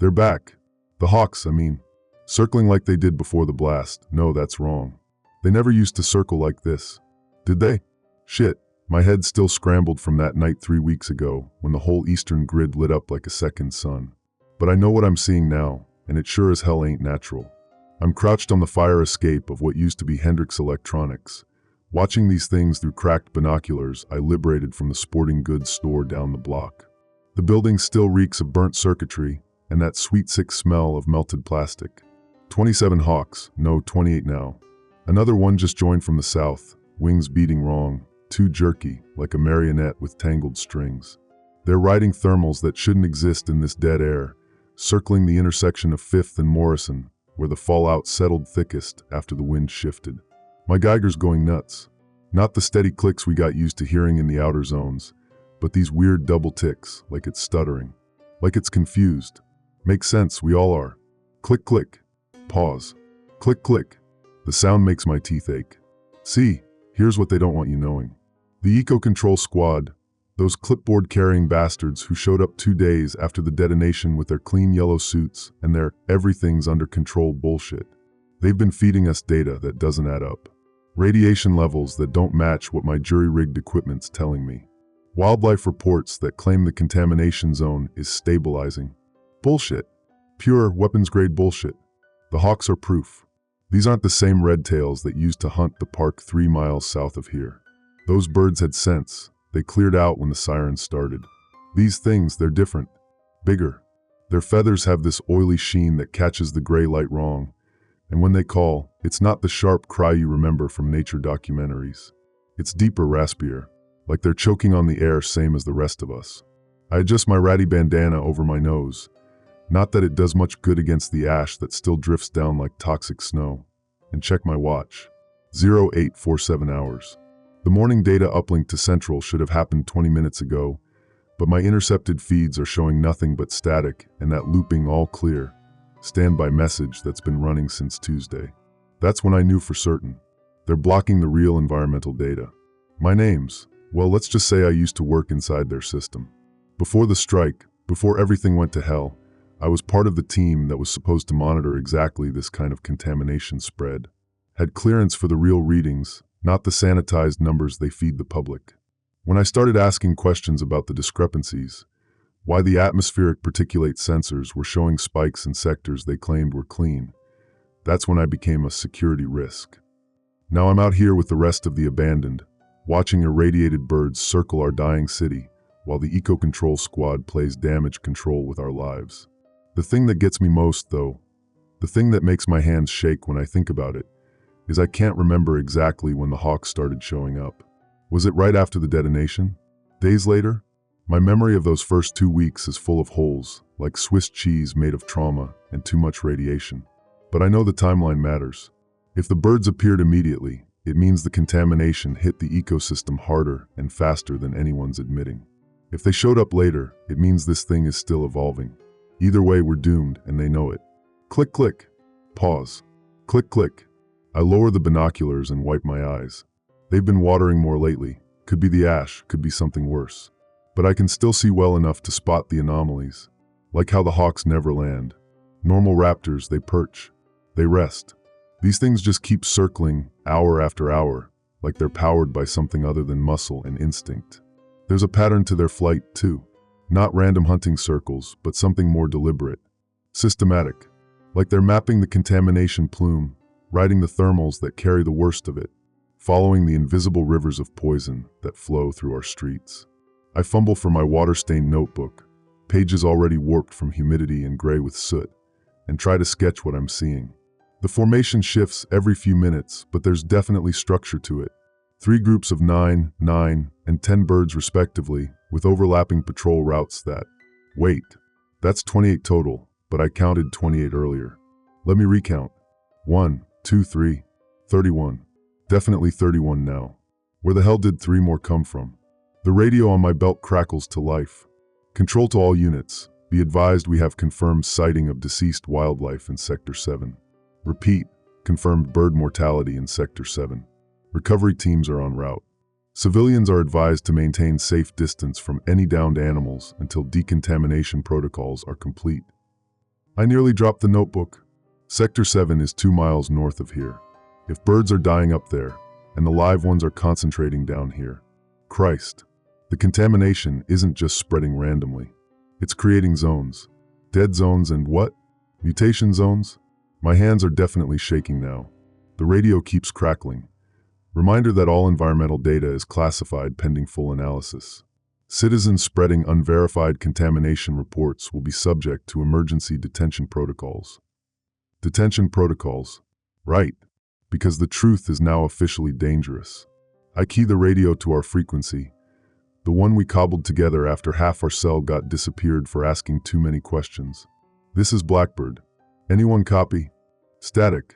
They're back. The hawks, I mean. Circling like they did before the blast. No, that's wrong. They never used to circle like this. Did they? Shit. My head still scrambled from that night 3 weeks ago when the whole eastern grid lit up like a second sun. But I know what I'm seeing now, and it sure as hell ain't natural. I'm crouched on the fire escape of what used to be Hendrix Electronics, watching these things through cracked binoculars I liberated from the sporting goods store down the block. The building still reeks of burnt circuitry and that sweet sick smell of melted plastic. 27 hawks, no 28 now. Another one just joined from the south, wings beating wrong, too jerky, like a marionette with tangled strings. They're riding thermals that shouldn't exist in this dead air, circling the intersection of 5th and Morrison, where the fallout settled thickest after the wind shifted. My Geiger's going nuts. Not the steady clicks we got used to hearing in the outer zones, but these weird double ticks, like it's stuttering, like it's confused. Makes sense, we all are. Click, click. Pause. Click, click. The sound makes my teeth ache. See, here's what they don't want you knowing. The Eco-Control Squad, those clipboard-carrying bastards who showed up 2 days after the detonation with their clean yellow suits and their everything's under control bullshit. They've been feeding us data that doesn't add up. Radiation levels that don't match what my jury-rigged equipment's telling me. Wildlife reports that claim the contamination zone is stabilizing. Bullshit. Pure, weapons-grade bullshit. The hawks are proof. These aren't the same red tails that used to hunt the park 3 miles south of here. Those birds had sense. They cleared out when the sirens started. These things, they're different. Bigger. Their feathers have this oily sheen that catches the gray light wrong. And when they call, it's not the sharp cry you remember from nature documentaries. It's deeper, raspier, like they're choking on the air same as the rest of us. I adjust my ratty bandana over my nose. Not that it does much good against the ash that still drifts down like toxic snow. And check my watch. 0847 hours. The morning data uplink to Central should have happened 20 minutes ago, but my intercepted feeds are showing nothing but static and that looping all clear standby message that's been running since Tuesday. That's when I knew for certain. They're blocking the real environmental data. My name's, well, let's just say I used to work inside their system. Before the strike, before everything went to hell, I was part of the team that was supposed to monitor exactly this kind of contamination spread. Had clearance for the real readings, not the sanitized numbers they feed the public. When I started asking questions about the discrepancies, why the atmospheric particulate sensors were showing spikes in sectors they claimed were clean, that's when I became a security risk. Now I'm out here with the rest of the abandoned, watching irradiated birds circle our dying city, while the Eco-Control Squad plays damage control with our lives. The thing that gets me most, though, the thing that makes my hands shake when I think about it, is I can't remember exactly when the hawks started showing up. Was it right after the detonation? Days later? My memory of those first 2 weeks is full of holes, like Swiss cheese made of trauma and too much radiation. But I know the timeline matters. If the birds appeared immediately, it means the contamination hit the ecosystem harder and faster than anyone's admitting. If they showed up later, it means this thing is still evolving. Either way, we're doomed, and they know it. Click, click. Pause. Click, click. I lower the binoculars and wipe my eyes. They've been watering more lately. Could be the ash, could be something worse. But I can still see well enough to spot the anomalies. Like how the hawks never land. Normal raptors, they perch. They rest. These things just keep circling, hour after hour, like they're powered by something other than muscle and instinct. There's a pattern to their flight, too. Not random hunting circles, but something more deliberate. Systematic. Like they're mapping the contamination plume, riding the thermals that carry the worst of it, following the invisible rivers of poison that flow through our streets. I fumble for my water-stained notebook, pages already warped from humidity and gray with soot, and try to sketch what I'm seeing. The formation shifts every few minutes, but there's definitely structure to it. 3 groups of 9, 9, and 10 birds respectively, with overlapping patrol routes that... Wait, that's 28 total, but I counted 28 earlier. Let me recount. 1, 2, 3, 31. Definitely 31 now. Where the hell did 3 more come from? The radio on my belt crackles to life. Control to all units. Be advised we have confirmed sighting of deceased wildlife in Sector 7. Repeat, confirmed bird mortality in Sector 7. Recovery teams are en route. Civilians are advised to maintain safe distance from any downed animals until decontamination protocols are complete. I nearly dropped the notebook. Sector 7 is 2 miles north of here. If birds are dying up there, and the live ones are concentrating down here, Christ, the contamination isn't just spreading randomly. It's creating zones. Dead zones and what? Mutation zones? My hands are definitely shaking now. The radio keeps crackling. Reminder that all environmental data is classified pending full analysis. Citizens spreading unverified contamination reports will be subject to emergency detention protocols. Detention protocols. Right, because the truth is now officially dangerous. I key the radio to our frequency, the one we cobbled together after half our cell got disappeared for asking too many questions. This is Blackbird. Anyone copy? Static.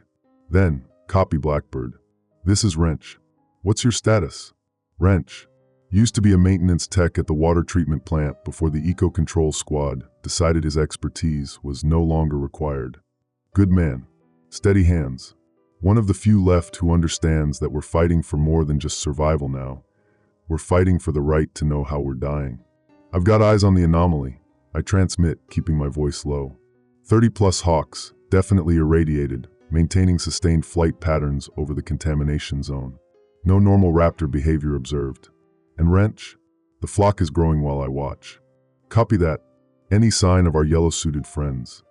Then, copy Blackbird. This is Wrench. What's your status? Wrench. Used to be a maintenance tech at the water treatment plant before the Eco Control Squad decided his expertise was no longer required. Good man. Steady hands. One of the few left who understands that we're fighting for more than just survival now. We're fighting for the right to know how we're dying. I've got eyes on the anomaly. I transmit, keeping my voice low. 30+ Hawks, definitely irradiated, maintaining sustained flight patterns over the contamination zone. No normal raptor behavior observed. And Wrench? The flock is growing while I watch. Copy that. Any sign of our yellow-suited friends?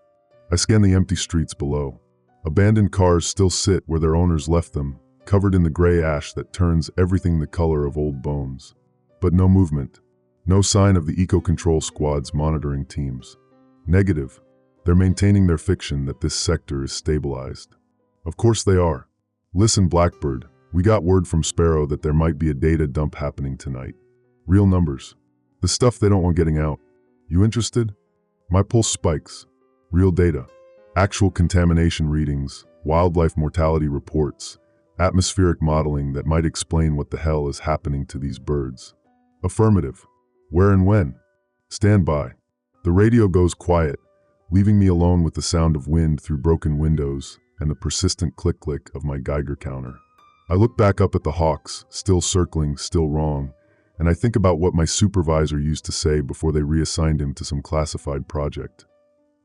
I scan the empty streets below. Abandoned cars still sit where their owners left them, covered in the gray ash that turns everything the color of old bones. But no movement. No sign of the Eco Control Squad's monitoring teams. Negative. They're maintaining their fiction that this sector is stabilized. Of course they are. Listen, Blackbird. We got word from Sparrow that there might be a data dump happening tonight. Real numbers. The stuff they don't want getting out. You interested? My pulse spikes. Real data. Actual contamination readings, wildlife mortality reports, atmospheric modeling that might explain what the hell is happening to these birds. Affirmative. Where and when? Stand by. The radio goes quiet, leaving me alone with the sound of wind through broken windows and the persistent click-click of my Geiger counter. I look back up at the Hawks, still circling, still wrong, and I think about what my supervisor used to say before they reassigned him to some classified project.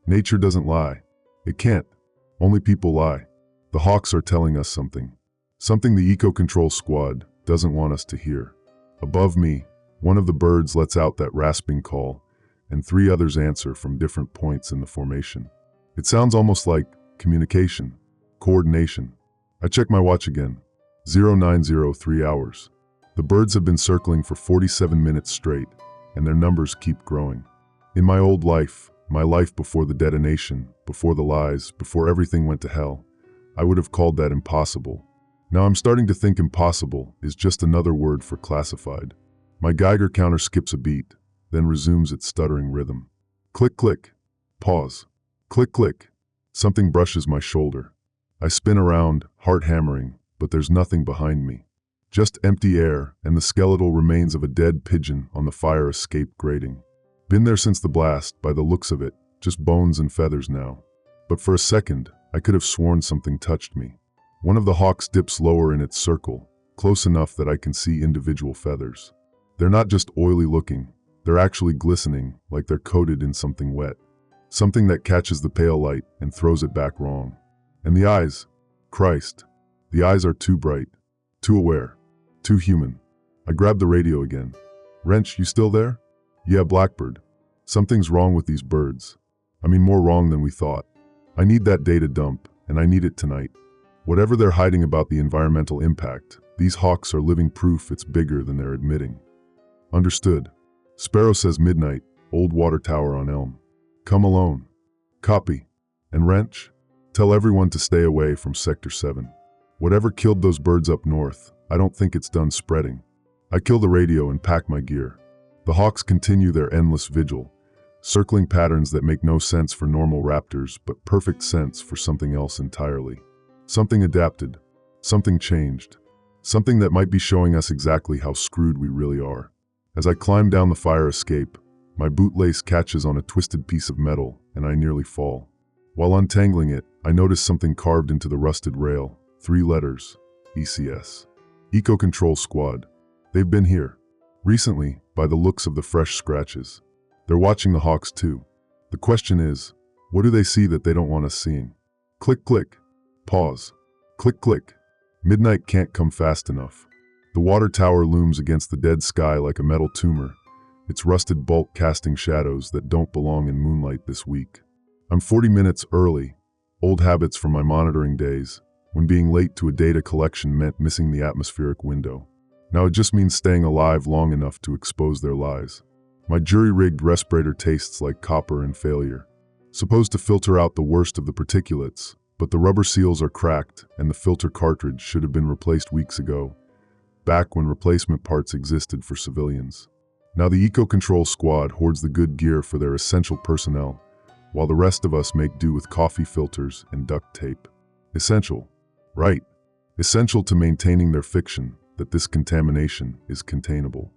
Nature doesn't lie. It can't. Only people lie. The Hawks are telling us something. Something the Eco Control Squad doesn't want us to hear. Above me, one of the birds lets out that rasping call, and 3 others answer from different points in the formation. It sounds almost like communication, coordination. I check my watch again. 0903 hours. The birds have been circling for 47 minutes straight, and their numbers keep growing. In my old life, my life before the detonation, before the lies, before everything went to hell, I would have called that impossible. Now I'm starting to think impossible is just another word for classified. My Geiger counter skips a beat, then resumes its stuttering rhythm. Click, click. Pause. Click, click. Something brushes my shoulder. I spin around, heart hammering, but there's nothing behind me. Just empty air and the skeletal remains of a dead pigeon on the fire escape grating. Been there since the blast, by the looks of it, just bones and feathers now. But for a second, I could have sworn something touched me. One of the Hawks dips lower in its circle, close enough that I can see individual feathers. They're not just oily looking, they're actually glistening, like they're coated in something wet. Something that catches the pale light and throws it back wrong. And the eyes, Christ. The eyes are too bright, too aware, too human. I grab the radio again. Wrench, you still there? Yeah, Blackbird. Something's wrong with these birds. I mean, more wrong than we thought. I need that data dump, and I need it tonight. Whatever they're hiding about the environmental impact, these Hawks are living proof it's bigger than they're admitting. Understood. Sparrow says midnight, old water tower on Elm. Come alone. Copy. And Wrench? Tell everyone to stay away from Sector 7. Whatever killed those birds up north, I don't think it's done spreading. I kill the radio and pack my gear. The Hawks continue their endless vigil, circling patterns that make no sense for normal raptors but perfect sense for something else entirely. Something adapted, something changed, something that might be showing us exactly how screwed we really are. As I climb down the fire escape, my bootlace catches on a twisted piece of metal and I nearly fall. While untangling it, I notice something carved into the rusted rail. 3 letters, ECS. Eco Control Squad. They've been here. Recently, by the looks of the fresh scratches. They're watching the Hawks too. The question is, What do they see that they don't want us seeing? Click, click. Pause. Click, click. Midnight can't come fast enough. The water tower looms against the dead sky like a metal tumor, its rusted bulk casting shadows that don't belong in moonlight this week. I'm 40 minutes early, old habits from my monitoring days, when being late to a data collection meant missing the atmospheric window. Now it just means staying alive long enough to expose their lies. My jury-rigged respirator tastes like copper and failure. Supposed to filter out the worst of the particulates, but the rubber seals are cracked and the filter cartridge should have been replaced weeks ago, back when replacement parts existed for civilians. Now the Eco-Control Squad hoards the good gear for their essential personnel, while the rest of us make do with coffee filters and duct tape. Essential. Right. Essential to maintaining their fiction that this contamination is containable.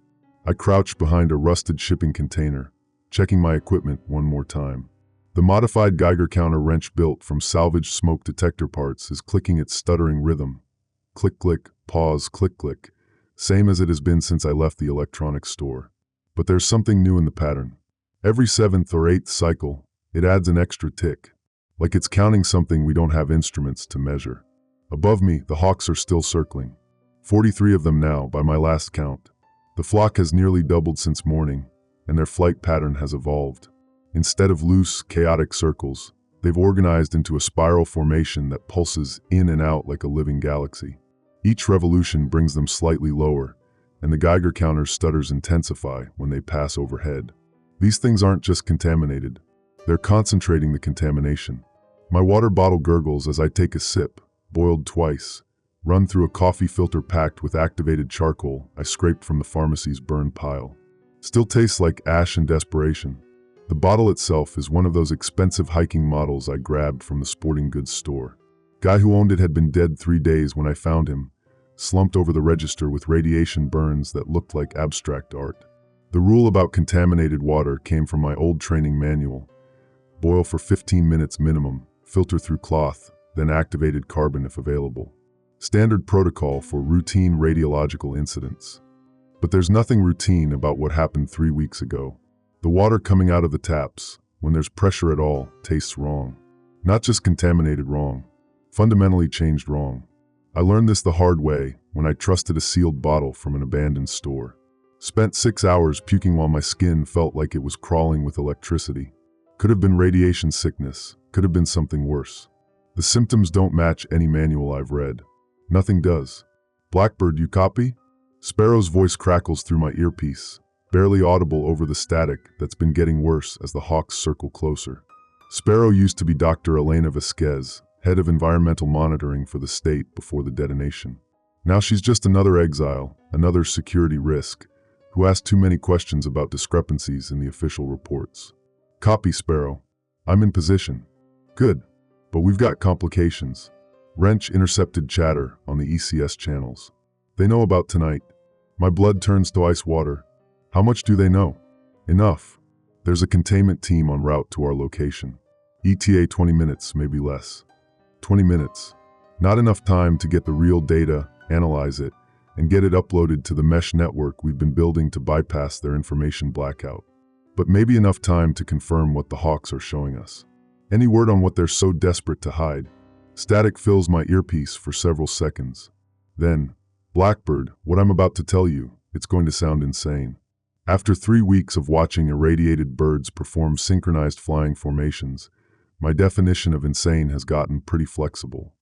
I crouch behind a rusted shipping container, checking my equipment one more time. The modified Geiger counter wrench built from salvaged smoke detector parts is clicking its stuttering rhythm. Click, click, pause, click, click. Same as it has been since I left the electronics store. But there's something new in the pattern. Every 7th or 8th cycle, it adds an extra tick, like it's counting something we don't have instruments to measure. Above me, the hawks are still circling. 43 of them now, by my last count. The flock has nearly doubled since morning, and their flight pattern has evolved. Instead of loose, chaotic circles, they've organized into a spiral formation that pulses in and out like a living galaxy. Each revolution brings them slightly lower, and the Geiger counter's stutters intensify when they pass overhead. These things aren't just contaminated, they're concentrating the contamination. My water bottle gurgles as I take a sip, boiled twice, run through a coffee filter packed with activated charcoal I scraped from the pharmacy's burned pile. Still tastes like ash and desperation. The bottle itself is one of those expensive hiking models I grabbed from the sporting goods store. Guy who owned it had been dead 3 days when I found him, slumped over the register with radiation burns that looked like abstract art. The rule about contaminated water came from my old training manual. Boil for 15 minutes minimum, filter through cloth, then activated carbon if available. Standard protocol for routine radiological incidents. But there's nothing routine about what happened 3 weeks ago. The water coming out of the taps, when there's pressure at all, tastes wrong. Not just contaminated wrong, fundamentally changed wrong. I learned this the hard way when I trusted a sealed bottle from an abandoned store. Spent 6 hours puking while my skin felt like it was crawling with electricity. Could have been radiation sickness, could have been something worse. The symptoms don't match any manual I've read. Nothing does. Blackbird, you copy? Sparrow's voice crackles through my earpiece, barely audible over the static that's been getting worse as the hawks circle closer. Sparrow used to be Dr. Elena Vasquez, head of environmental monitoring for the state before the detonation. Now she's just another exile, another security risk, who asked too many questions about discrepancies in the official reports. Copy, Sparrow. I'm in position. Good. But we've got complications. Wrench intercepted chatter on the ECS channels. They know about tonight. My blood turns to ice water. How much do they know? Enough. There's a containment team en route to our location. ETA 20 minutes, maybe less. 20 minutes. Not enough time to get the real data, analyze it, and get it uploaded to the mesh network we've been building to bypass their information blackout. But maybe enough time to confirm what the hawks are showing us. Any word on what they're so desperate to hide? Static fills my earpiece for several seconds. Then, Blackbird, what I'm about to tell you, it's going to sound insane. After 3 weeks of watching irradiated birds perform synchronized flying formations, my definition of insane has gotten pretty flexible.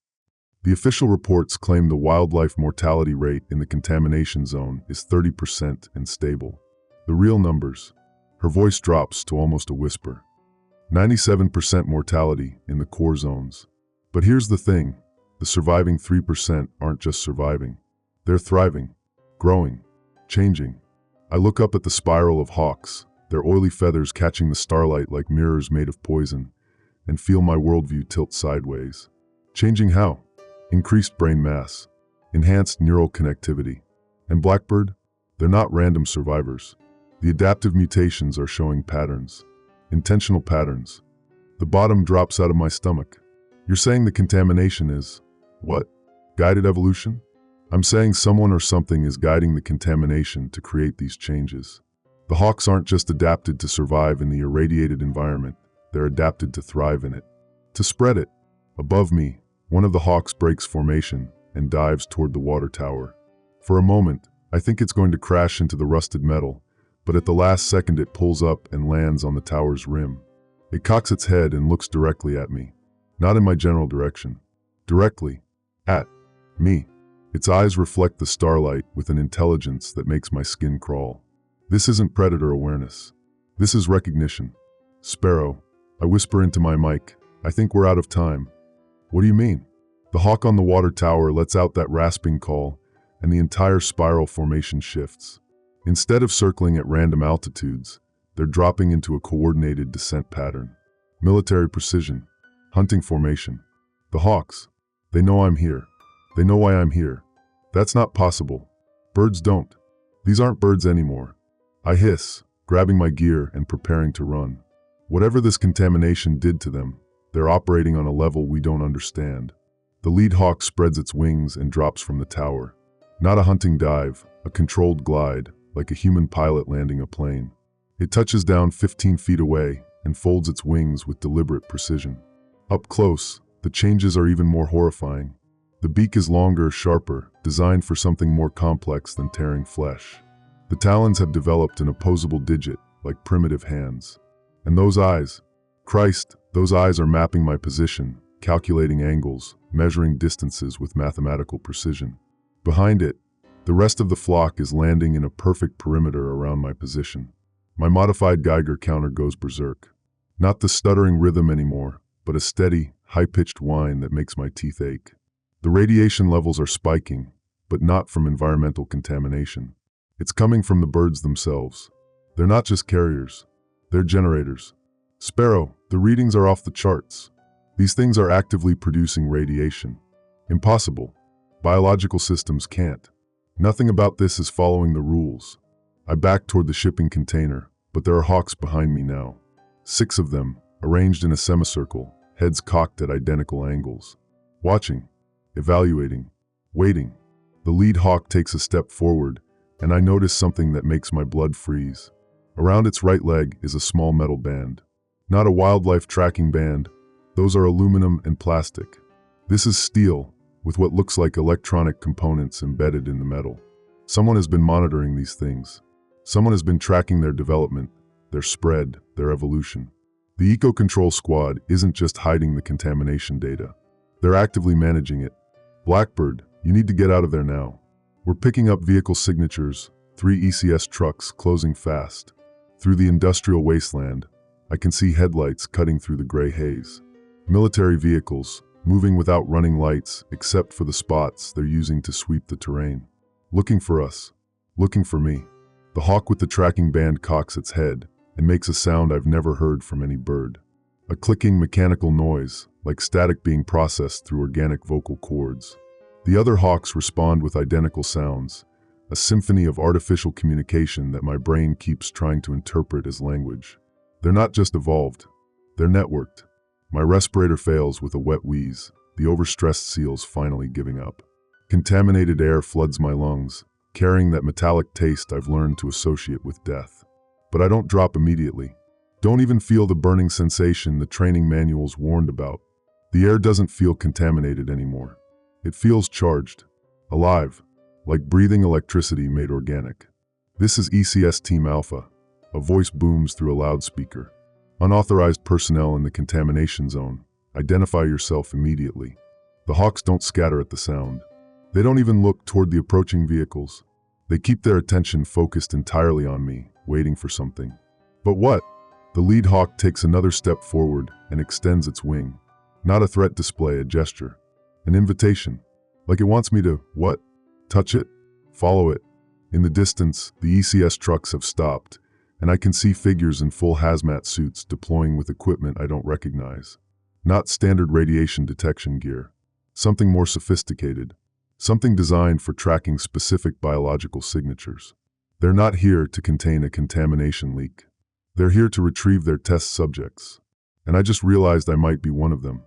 The official reports claim the wildlife mortality rate in the contamination zone is 30% and stable. The real numbers. Her voice drops to almost a whisper. 97% mortality in the core zones. But here's the thing, the surviving 3% aren't just surviving. They're thriving, growing, changing. I look up at the spiral of hawks, their oily feathers catching the starlight like mirrors made of poison, and feel my worldview tilt sideways. Changing how? Increased brain mass, enhanced neural connectivity. And Blackbird? They're not random survivors. The adaptive mutations are showing patterns. Intentional patterns. The bottom drops out of my stomach. You're saying the contamination is, what? Guided evolution? I'm saying someone or something is guiding the contamination to create these changes. The hawks aren't just adapted to survive in the irradiated environment, they're adapted to thrive in it, to spread it. Above me, one of the hawks breaks formation and dives toward the water tower. For a moment, I think it's going to crash into the rusted metal, but at the last second it pulls up and lands on the tower's rim. It cocks its head and looks directly at me. Not in my general direction. Directly at me. Its eyes reflect the starlight with an intelligence that makes my skin crawl. This isn't predator awareness. This is recognition. Sparrow, I whisper into my mic, I think we're out of time. What do you mean? The hawk on the water tower lets out that rasping call, and the entire spiral formation shifts. Instead of circling at random altitudes, they're dropping into a coordinated descent pattern. Military precision. Hunting formation. The hawks. They know I'm here. They know why I'm here. That's not possible. Birds don't. These aren't birds anymore. I hiss, grabbing my gear and preparing to run. Whatever this contamination did to them, they're operating on a level we don't understand. The lead hawk spreads its wings and drops from the tower. Not a hunting dive, a controlled glide, like a human pilot landing a plane. It touches down 15 feet away and folds its wings with deliberate precision. Up close, the changes are even more horrifying. The beak is longer, sharper, designed for something more complex than tearing flesh. The talons have developed an opposable digit, like primitive hands. And those eyes, Christ, those eyes are mapping my position, calculating angles, measuring distances with mathematical precision. Behind it, the rest of the flock is landing in a perfect perimeter around my position. My modified Geiger counter goes berserk. Not the stuttering rhythm anymore, but a steady, high-pitched whine that makes my teeth ache. The radiation levels are spiking, but not from environmental contamination. It's coming from the birds themselves. They're not just carriers, they're generators. Sparrow, the readings are off the charts. These things are actively producing radiation. Impossible. Biological systems can't. Nothing about this is following the rules. I back toward the shipping container, but there are hawks behind me now. 6 of them, arranged in a semicircle, heads cocked at identical angles. Watching, evaluating, waiting. The lead hawk takes a step forward, and I notice something that makes my blood freeze. Around its right leg is a small metal band. Not a wildlife tracking band. Those are aluminum and plastic. This is steel, with what looks like electronic components embedded in the metal. Someone has been monitoring these things. Someone has been tracking their development, their spread, their evolution. The Eco-Control Squad isn't just hiding the contamination data. They're actively managing it. Blackbird, you need to get out of there now. We're picking up vehicle signatures, 3 ECS trucks closing fast. Through the industrial wasteland, I can see headlights cutting through the gray haze. Military vehicles, moving without running lights except for the spots they're using to sweep the terrain. Looking for us. Looking for me. The hawk with the tracking band cocks its head and makes a sound I've never heard from any bird. A clicking mechanical noise, like static being processed through organic vocal cords. The other hawks respond with identical sounds, a symphony of artificial communication that my brain keeps trying to interpret as language. They're not just evolved, they're networked. My respirator fails with a wet wheeze, the overstressed seals finally giving up. Contaminated air floods my lungs, carrying that metallic taste I've learned to associate with death. But I don't drop immediately. Don't even feel the burning sensation the training manuals warned about. The air doesn't feel contaminated anymore. It feels charged, alive, like breathing electricity made organic. This is ECS Team Alpha. A voice booms through a loudspeaker. Unauthorized personnel in the contamination zone. Identify yourself immediately. The hawks don't scatter at the sound. They don't even look toward the approaching vehicles. They keep their attention focused entirely on me, waiting for something. But what? The lead hawk takes another step forward and extends its wing. Not a threat display, a gesture. An invitation. Like it wants me to, what? Touch it? Follow it? In the distance, the ECS trucks have stopped, and I can see figures in full hazmat suits deploying with equipment I don't recognize. Not standard radiation detection gear. Something more sophisticated. Something designed for tracking specific biological signatures. They're not here to contain a contamination leak. They're here to retrieve their test subjects. And I just realized I might be one of them.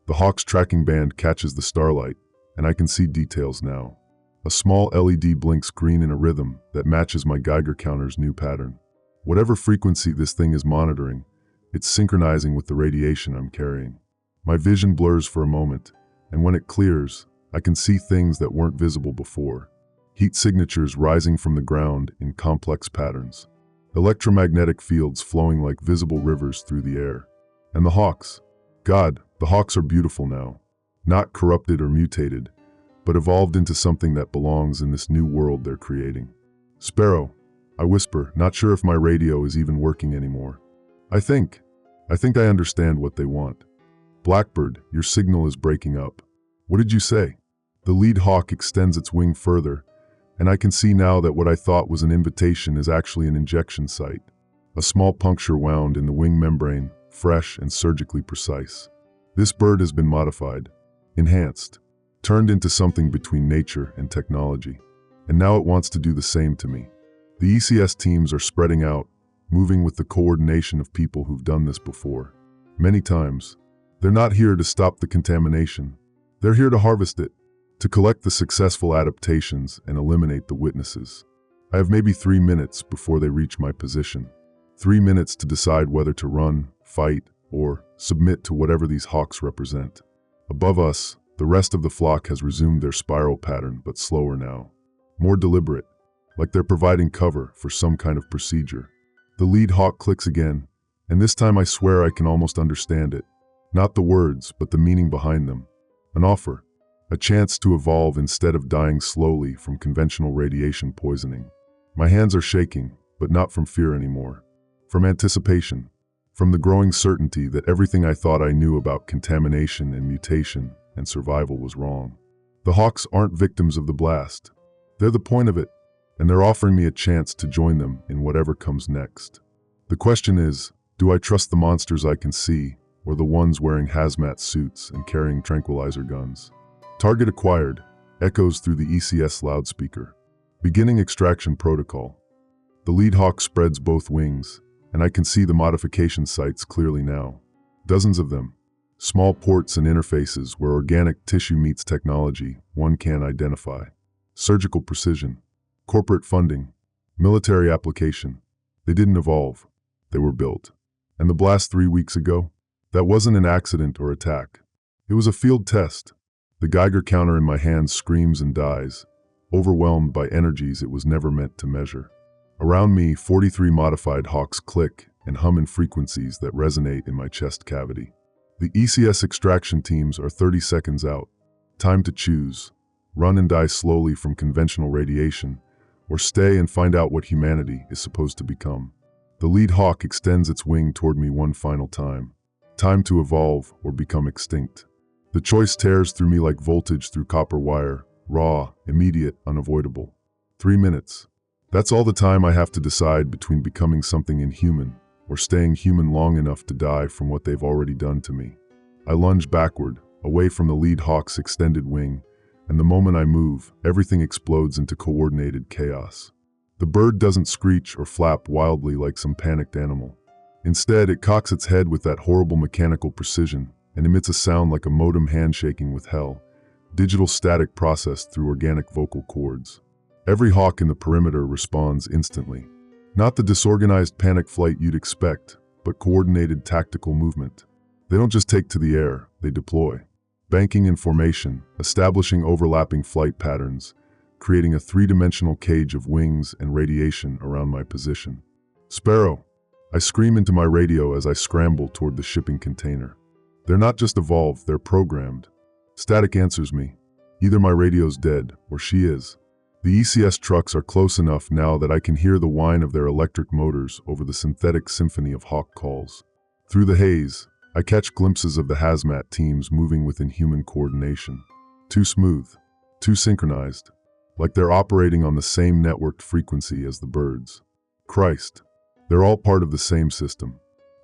The hawk's tracking band catches the starlight, and I can see details now. A small LED blinks green in a rhythm that matches my Geiger counter's new pattern. Whatever frequency this thing is monitoring, It's synchronizing with the radiation I'm carrying. My vision blurs for a moment, and when it clears, I can see things that weren't visible before. Heat signatures rising from the ground in complex patterns. Electromagnetic fields flowing like visible rivers through the air. And the hawks. God, the hawks are beautiful now. Not corrupted or mutated, but evolved into something that belongs in this new world they're creating. Sparrow, I whisper, not sure if my radio is even working anymore. I think I understand what they want. Blackbird, your signal is breaking up. What did you say? The lead hawk extends its wing further, and I can see now that what I thought was an invitation is actually an injection site. A small puncture wound in the wing membrane, fresh and surgically precise. This bird has been modified, enhanced, turned into something between nature and technology. And now it wants to do the same to me. The ECS teams are spreading out, moving with the coordination of people who've done this before. Many times, they're not here to stop the contamination. They're here to harvest it, to collect the successful adaptations and eliminate the witnesses. I have maybe 3 minutes before they reach my position. 3 minutes to decide whether to run, fight, or submit to whatever these hawks represent. Above us, the rest of the flock has resumed their spiral pattern, but slower now. More deliberate, like they're providing cover for some kind of procedure. The lead hawk clicks again, and this time I swear I can almost understand it. Not the words, but the meaning behind them. An offer. A chance to evolve instead of dying slowly from conventional radiation poisoning. My hands are shaking, but not from fear anymore. From anticipation. From the growing certainty that everything I thought I knew about contamination and mutation and survival was wrong. The hawks aren't victims of the blast. They're the point of it, and they're offering me a chance to join them in whatever comes next. The question is, do I trust the monsters I can see, or the ones wearing hazmat suits and carrying tranquilizer guns? Target acquired, echoes through the ECS loudspeaker. Beginning extraction protocol. The lead hawk spreads both wings, and I can see the modification sites clearly now. Dozens of them. Small ports and interfaces where organic tissue meets technology one can't identify. Surgical precision. Corporate funding. Military application. They didn't evolve. They were built. And the blast 3 weeks ago? That wasn't an accident or attack. It was a field test. The Geiger counter in my hand screams and dies, overwhelmed by energies it was never meant to measure. Around me, 43 modified hawks click and hum in frequencies that resonate in my chest cavity. The ECS extraction teams are 30 seconds out. Time to choose. Run and die slowly from conventional radiation, or stay and find out what humanity is supposed to become. The lead hawk extends its wing toward me one final time. Time to evolve or become extinct. The choice tears through me like voltage through copper wire, raw, immediate, unavoidable. 3 minutes. That's all the time I have to decide between becoming something inhuman or staying human long enough to die from what they've already done to me. I lunge backward, away from the lead hawk's extended wing, and the moment I move, everything explodes into coordinated chaos. The bird doesn't screech or flap wildly like some panicked animal. Instead, it cocks its head with that horrible mechanical precision and emits a sound like a modem handshaking with hell, digital static processed through organic vocal cords. Every hawk in the perimeter responds instantly. Not the disorganized panic flight you'd expect, but coordinated tactical movement. They don't just take to the air, they deploy. Banking in formation, establishing overlapping flight patterns, creating a three-dimensional cage of wings and radiation around my position. Sparrow! I scream into my radio as I scramble toward the shipping container. They're not just evolved, they're programmed. Static answers me. Either my radio's dead, or she is. The ECS trucks are close enough now that I can hear the whine of their electric motors over the synthetic symphony of hawk calls. Through the haze, I catch glimpses of the hazmat teams moving with inhuman coordination. Too smooth, too synchronized, like they're operating on the same networked frequency as the birds. Christ, they're all part of the same system.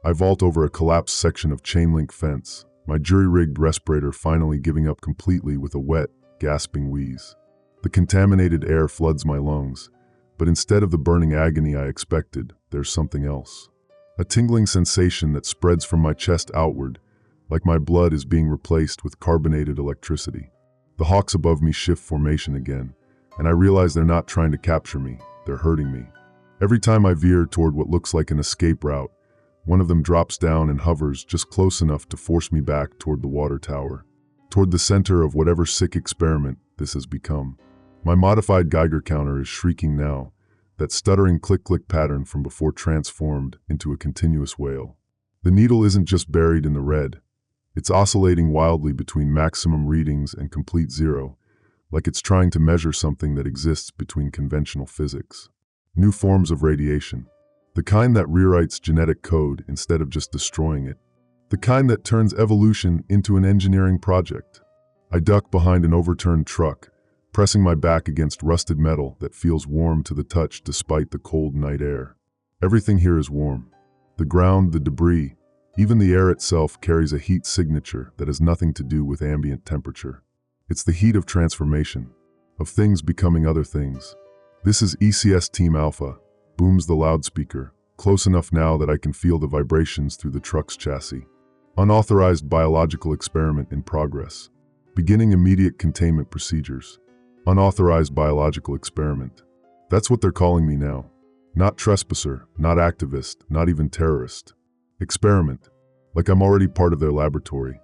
I vault over a collapsed section of chain-link fence, my jury-rigged respirator finally giving up completely with a wet, gasping wheeze. The contaminated air floods my lungs, but instead of the burning agony I expected, there's something else. A tingling sensation that spreads from my chest outward, like my blood is being replaced with carbonated electricity. The hawks above me shift formation again, and I realize they're not trying to capture me, they're hurting me. Every time I veer toward what looks like an escape route, One of them drops down and hovers just close enough to force me back toward the water tower, toward the center of whatever sick experiment this has become. My modified Geiger counter is shrieking now, that stuttering click-click pattern from before transformed into a continuous wail. The needle isn't just buried in the red, it's oscillating wildly between maximum readings and complete zero, like it's trying to measure something that exists between conventional physics. New forms of radiation. The kind that rewrites genetic code instead of just destroying it. The kind that turns evolution into an engineering project. I duck behind an overturned truck, pressing my back against rusted metal that feels warm to the touch despite the cold night air. Everything here is warm. The ground, the debris, even the air itself carries a heat signature that has nothing to do with ambient temperature. It's the heat of transformation, of things becoming other things. This is ECS Team Alpha, booms the loudspeaker, close enough now that I can feel the vibrations through the truck's chassis. Unauthorized biological experiment in progress. Beginning immediate containment procedures. Unauthorized biological experiment. That's what they're calling me now. Not trespasser, not activist, not even terrorist. Experiment. Like I'm already part of their laboratory.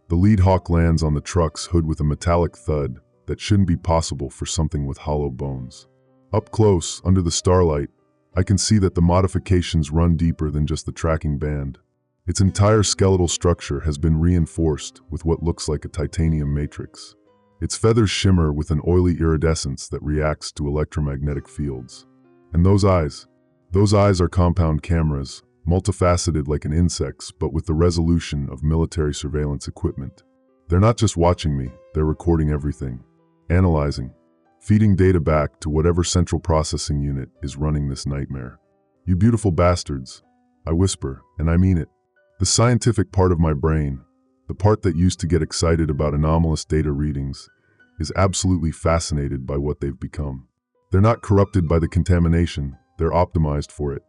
The lead hawk lands on the truck's hood with a metallic thud that shouldn't be possible for something with hollow bones. Up close, under the starlight, I can see that the modifications run deeper than just the tracking band. Its entire skeletal structure has been reinforced with what looks like a titanium matrix. Its feathers shimmer with an oily iridescence that reacts to electromagnetic fields. And those eyes are compound cameras, multifaceted like an insect's, but with the resolution of military surveillance equipment. They're not just watching me, they're recording everything, analyzing, feeding data back to whatever central processing unit is running this nightmare. You beautiful bastards, I whisper, and I mean it. The scientific part of my brain, the part that used to get excited about anomalous data readings, is absolutely fascinated by what they've become. They're not corrupted by the contamination, they're optimized for it.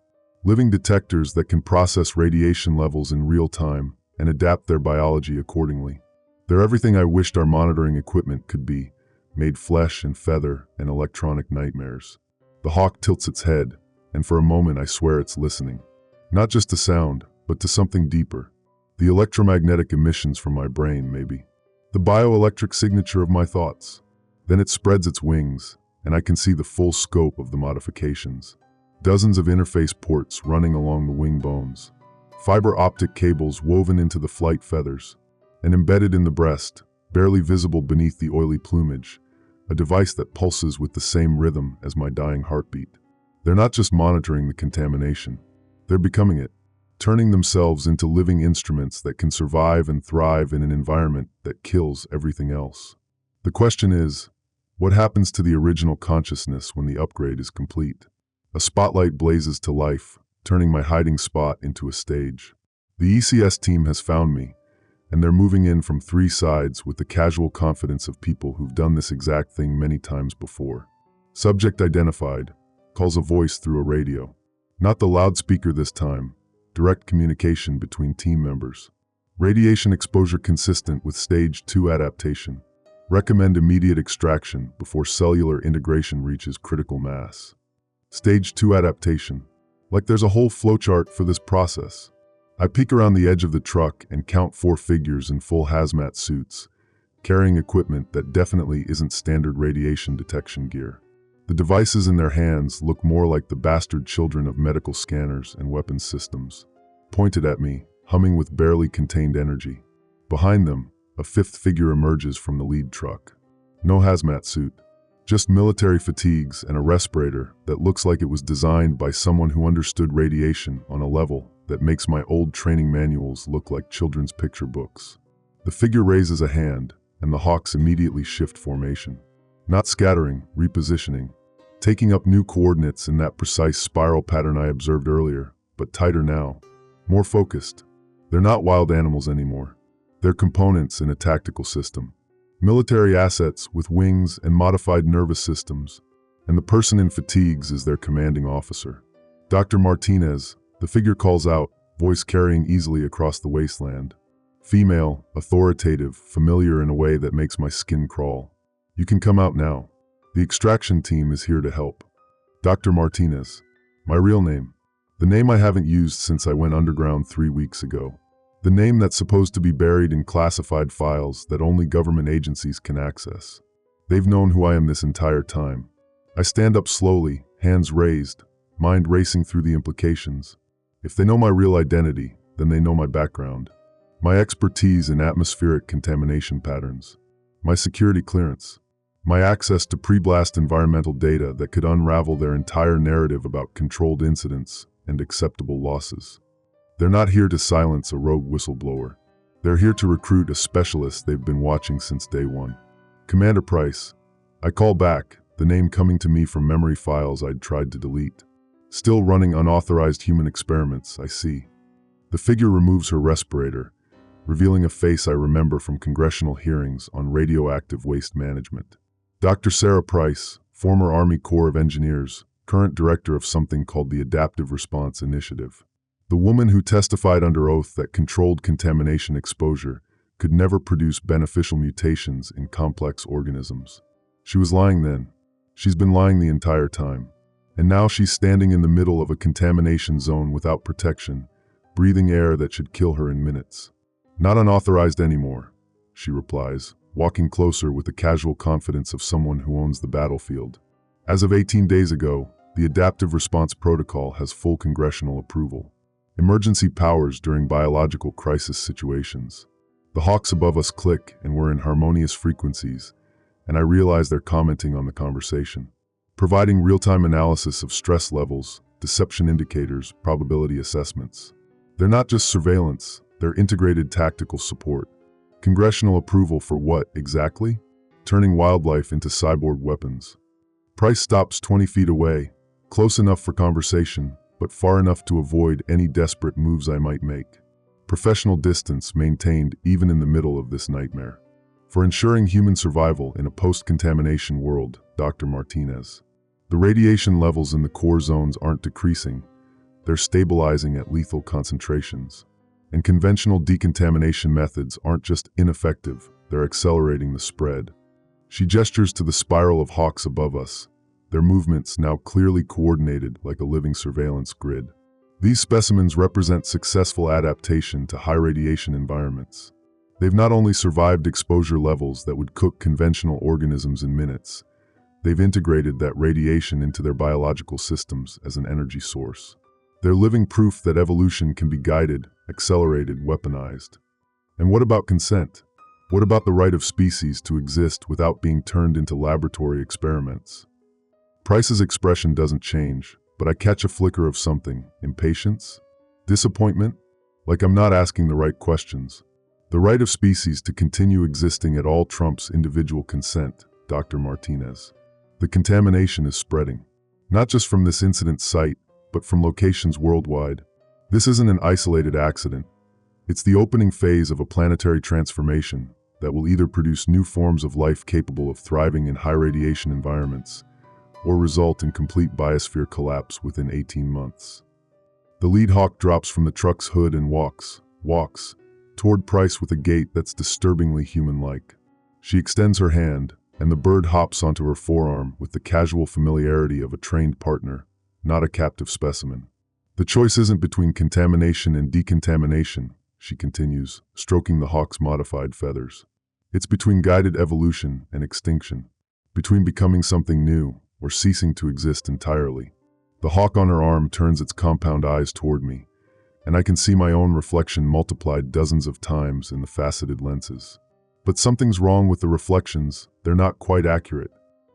Living detectors that can process radiation levels in real time and adapt their biology accordingly. They're everything I wished our monitoring equipment could be, made flesh and feather and electronic nightmares. The hawk tilts its head, and for a moment I swear it's listening. Not just to sound, but to something deeper. The electromagnetic emissions from my brain, maybe. The bioelectric signature of my thoughts. Then it spreads its wings, and I can see the full scope of the modifications. Dozens of interface ports running along the wing bones. Fiber optic cables woven into the flight feathers. And embedded in the breast, barely visible beneath the oily plumage, a device that pulses with the same rhythm as my dying heartbeat. They're not just monitoring the contamination. They're becoming it. Turning themselves into living instruments that can survive and thrive in an environment that kills everything else. The question is, what happens to the original consciousness when the upgrade is complete? A spotlight blazes to life, turning my hiding spot into a stage. The ECS team has found me, and they're moving in from three sides with the casual confidence of people who've done this exact thing many times before. Subject identified, calls a voice through a radio. Not the loudspeaker this time. Direct communication between team members. Radiation exposure consistent with stage 2 adaptation. Recommend immediate extraction before cellular integration reaches critical mass. Stage 2 adaptation. Like there's a whole flowchart for this process. I peek around the edge of the truck and count 4 figures in full hazmat suits, carrying equipment that definitely isn't standard radiation detection gear. The devices in their hands look more like the bastard children of medical scanners and weapons systems. Pointed at me, humming with barely contained energy. Behind them, a 5th figure emerges from the lead truck. No hazmat suit, just military fatigues and a respirator that looks like it was designed by someone who understood radiation on a level that makes my old training manuals look like children's picture books. The figure raises a hand, and the hawks immediately shift formation. Not scattering, repositioning. Taking up new coordinates in that precise spiral pattern I observed earlier, but tighter now. More focused. They're not wild animals anymore. They're components in a tactical system. Military assets with wings and modified nervous systems. And the person in fatigues is their commanding officer. Dr. Martinez, the figure calls out, voice carrying easily across the wasteland. Female, authoritative, familiar in a way that makes my skin crawl. You can come out now. The extraction team is here to help. Dr. Martinez. My real name. The name I haven't used since I went underground 3 weeks ago. The name that's supposed to be buried in classified files that only government agencies can access. They've known who I am this entire time. I stand up slowly, hands raised, mind racing through the implications. If they know my real identity, then they know my background. My expertise in atmospheric contamination patterns. My security clearance. My access to pre-blast environmental data that could unravel their entire narrative about controlled incidents and acceptable losses. They're not here to silence a rogue whistleblower. They're here to recruit a specialist they've been watching since day one. Commander Price. I call back, the name coming to me from memory files I'd tried to delete. Still running unauthorized human experiments, I see. The figure removes her respirator, revealing a face I remember from congressional hearings on radioactive waste management. Dr. Sarah Price, former Army Corps of Engineers, current director of something called the Adaptive Response Initiative. The woman who testified under oath that controlled contamination exposure could never produce beneficial mutations in complex organisms. She was lying then. She's been lying the entire time. And now she's standing in the middle of a contamination zone without protection, breathing air that should kill her in minutes. Not unauthorized anymore, she replies, walking closer with the casual confidence of someone who owns the battlefield. As of 18 days ago, the Adaptive Response Protocol has full congressional approval. Emergency powers during biological crisis situations. The hawks above us click and we're in harmonious frequencies, and I realize they're commenting on the conversation. Providing real-time analysis of stress levels, deception indicators, probability assessments. They're not just surveillance, they're integrated tactical support. Congressional approval for what, exactly? Turning wildlife into cyborg weapons. Price stops 20 feet away, close enough for conversation, but far enough to avoid any desperate moves I might make. Professional distance maintained even in the middle of this nightmare. For ensuring human survival in a post-contamination world, Dr. Martinez. The radiation levels in the core zones aren't decreasing, they're stabilizing at lethal concentrations. And conventional decontamination methods aren't just ineffective, they're accelerating the spread. She gestures to the spiral of hawks above us, their movements now clearly coordinated like a living surveillance grid. These specimens represent successful adaptation to high radiation environments. They've not only survived exposure levels that would cook conventional organisms in minutes, they've integrated that radiation into their biological systems as an energy source. They're living proof that evolution can be guided, accelerated, weaponized. And what about consent? What about the right of species to exist without being turned into laboratory experiments? Price's expression doesn't change, but I catch a flicker of something. Impatience? Disappointment? Like I'm not asking the right questions. The right of species to continue existing at all trumps individual consent, Dr. Martinez. The contamination is spreading. Not just from this incident site, but from locations worldwide. This isn't an isolated accident. It's the opening phase of a planetary transformation that will either produce new forms of life capable of thriving in high radiation environments, or result in complete biosphere collapse within 18 months. The lead hawk drops from the truck's hood and walks toward Price with a gait that's disturbingly human-like. She extends her hand, and the bird hops onto her forearm with the casual familiarity of a trained partner, not a captive specimen. The choice isn't between contamination and decontamination, she continues, stroking the hawk's modified feathers. It's between guided evolution and extinction, between becoming something new or ceasing to exist entirely. The hawk on her arm turns its compound eyes toward me, and I can see my own reflection multiplied dozens of times in the faceted lenses. But something's wrong with the reflections, they're not quite accurate.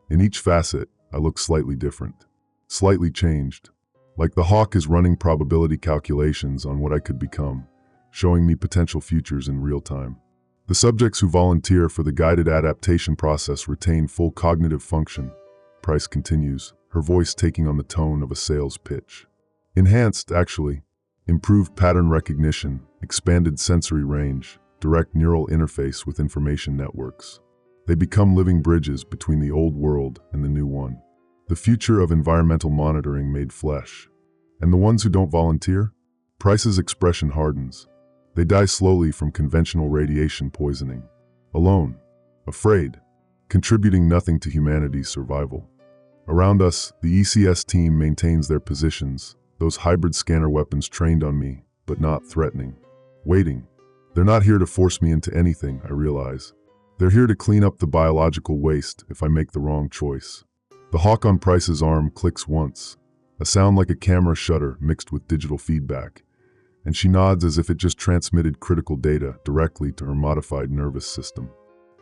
In each facet, I look slightly different, slightly changed. Like the hawk is running probability calculations on what I could become, showing me potential futures in real time. The subjects who volunteer for the guided adaptation process retain full cognitive function, Price continues, her voice taking on the tone of a sales pitch. Enhanced, actually. Improved pattern recognition, expanded sensory range, direct neural interface with information networks. They become living bridges between the old world and the new one. The future of environmental monitoring made flesh. And the ones who don't volunteer? Price's expression hardens. They die slowly from conventional radiation poisoning. Alone. Afraid. Contributing nothing to humanity's survival. Around us, the ECS team maintains their positions, those hybrid scanner weapons trained on me, but not threatening. Waiting. They're not here to force me into anything, I realize. They're here to clean up the biological waste if I make the wrong choice. The hawk on Price's arm clicks once, a sound like a camera shutter mixed with digital feedback, and she nods as if it just transmitted critical data directly to her modified nervous system.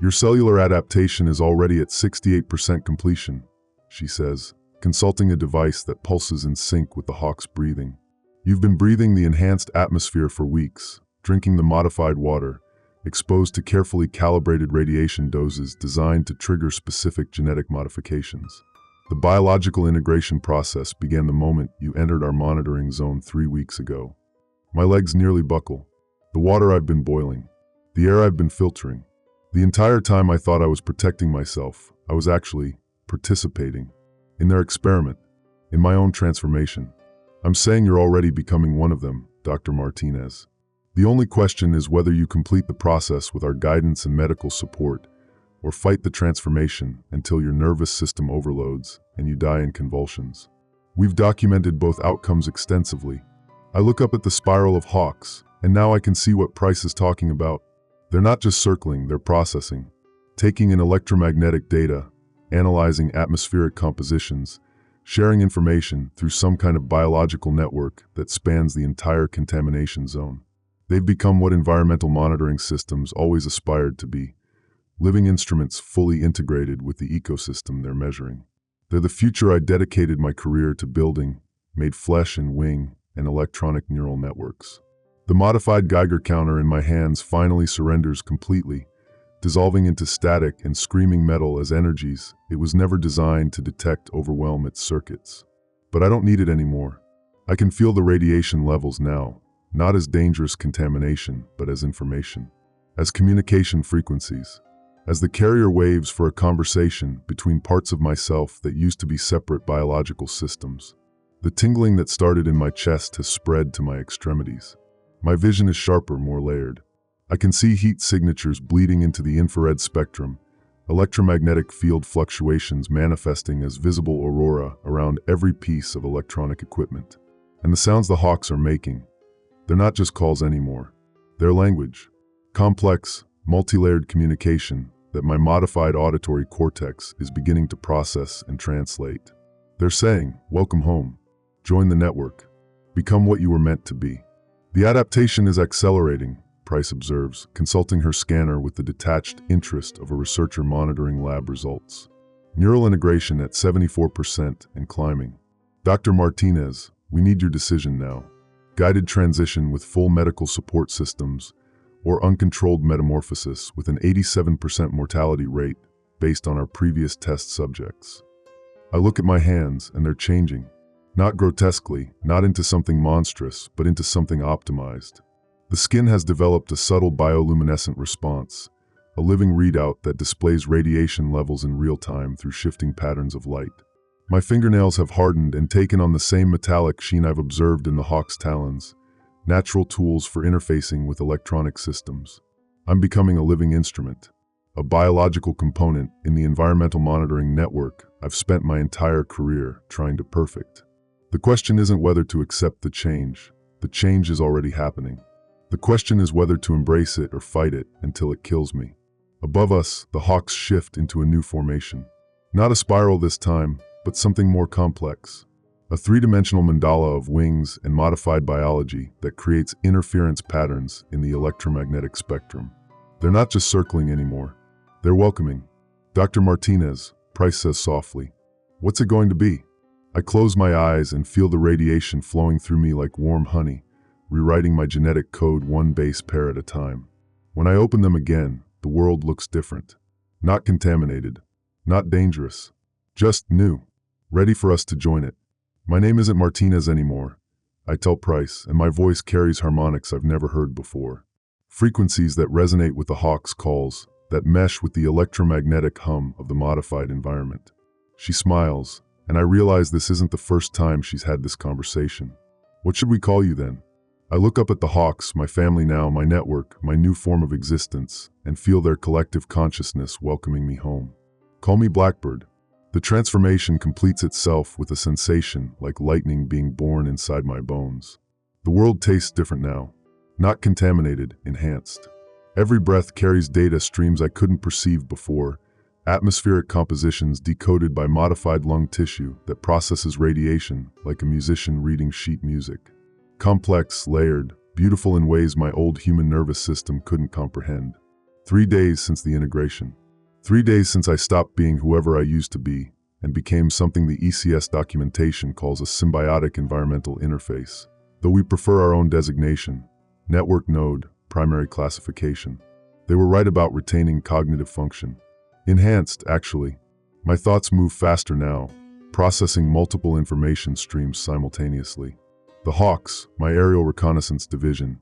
Your cellular adaptation is already at 68% completion, she says, consulting a device that pulses in sync with the hawk's breathing. You've been breathing the enhanced atmosphere for weeks, drinking the modified water, exposed to carefully calibrated radiation doses designed to trigger specific genetic modifications. The biological integration process began the moment you entered our monitoring zone 3 weeks ago. My legs nearly buckle. The water I've been boiling. The air I've been filtering. The entire time I thought I was protecting myself, I was actually participating in their experiment, in my own transformation. I'm saying you're already becoming one of them, Dr. Martinez. The only question is whether you complete the process with our guidance and medical support, or fight the transformation until your nervous system overloads and you die in convulsions. We've documented both outcomes extensively. I look up at the spiral of hawks, and now I can see what Price is talking about. They're not just circling, they're processing, taking in electromagnetic data, analyzing atmospheric compositions, sharing information through some kind of biological network that spans the entire contamination zone. They've become what environmental monitoring systems always aspired to be, living instruments fully integrated with the ecosystem they're measuring. They're the future I dedicated my career to building, made flesh and wing and electronic neural networks. The modified Geiger counter in my hands finally surrenders completely, dissolving into static and screaming metal as energies it was never designed to detect overwhelm its circuits. But I don't need it anymore. I can feel the radiation levels now, not as dangerous contamination, but as information, as communication frequencies, as the carrier waves for a conversation between parts of myself that used to be separate biological systems. The tingling that started in my chest has spread to my extremities. My vision is sharper, more layered. I can see heat signatures bleeding into the infrared spectrum, electromagnetic field fluctuations manifesting as visible aurora around every piece of electronic equipment. And the sounds the hawks are making, they're not just calls anymore. They're language. Complex, multi-layered communication that my modified auditory cortex is beginning to process and translate. They're saying, "Welcome home. Join the network. Become what you were meant to be." The adaptation is accelerating, Price observes, consulting her scanner with the detached interest of a researcher monitoring lab results. Neural integration at 74% and climbing. Dr. Martinez, we need your decision now. Guided transition with full medical support systems, or uncontrolled metamorphosis with an 87% mortality rate based on our previous test subjects. I look at my hands and they're changing. Not grotesquely, not into something monstrous, but into something optimized. The skin has developed a subtle bioluminescent response, a living readout that displays radiation levels in real time through shifting patterns of light. My fingernails have hardened and taken on the same metallic sheen I've observed in the hawk's talons, natural tools for interfacing with electronic systems. I'm becoming a living instrument, a biological component in the environmental monitoring network I've spent my entire career trying to perfect. The question isn't whether to accept the change is already happening. The question is whether to embrace it or fight it until it kills me. Above us, the hawks shift into a new formation. Not a spiral this time, but something more complex. A three-dimensional mandala of wings and modified biology that creates interference patterns in the electromagnetic spectrum. They're not just circling anymore. They're welcoming. Dr. Martinez, Price says softly. What's it going to be? I close my eyes and feel the radiation flowing through me like warm honey, rewriting my genetic code one base pair at a time. When I open them again, the world looks different. Not contaminated, not dangerous, just new, ready for us to join it. My name isn't Martinez anymore, I tell Price, and my voice carries harmonics I've never heard before. Frequencies that resonate with the hawk's calls, that mesh with the electromagnetic hum of the modified environment. She smiles, and I realize this isn't the first time she's had this conversation. What should we call you then? I look up at the hawks, my family now, my network, my new form of existence, and feel their collective consciousness welcoming me home. Call me Blackbird. The transformation completes itself with a sensation like lightning being born inside my bones. The world tastes different now. Not contaminated, enhanced. Every breath carries data streams I couldn't perceive before, atmospheric compositions decoded by modified lung tissue that processes radiation like a musician reading sheet music. Complex, layered, beautiful in ways my old human nervous system couldn't comprehend. 3 days since the integration. 3 days since I stopped being whoever I used to be and became something the ECS documentation calls a symbiotic environmental interface. Though we prefer our own designation, network node, primary classification. They were right about retaining cognitive function. Enhanced, actually. My thoughts move faster now, processing multiple information streams simultaneously. The Hawks, my aerial reconnaissance division,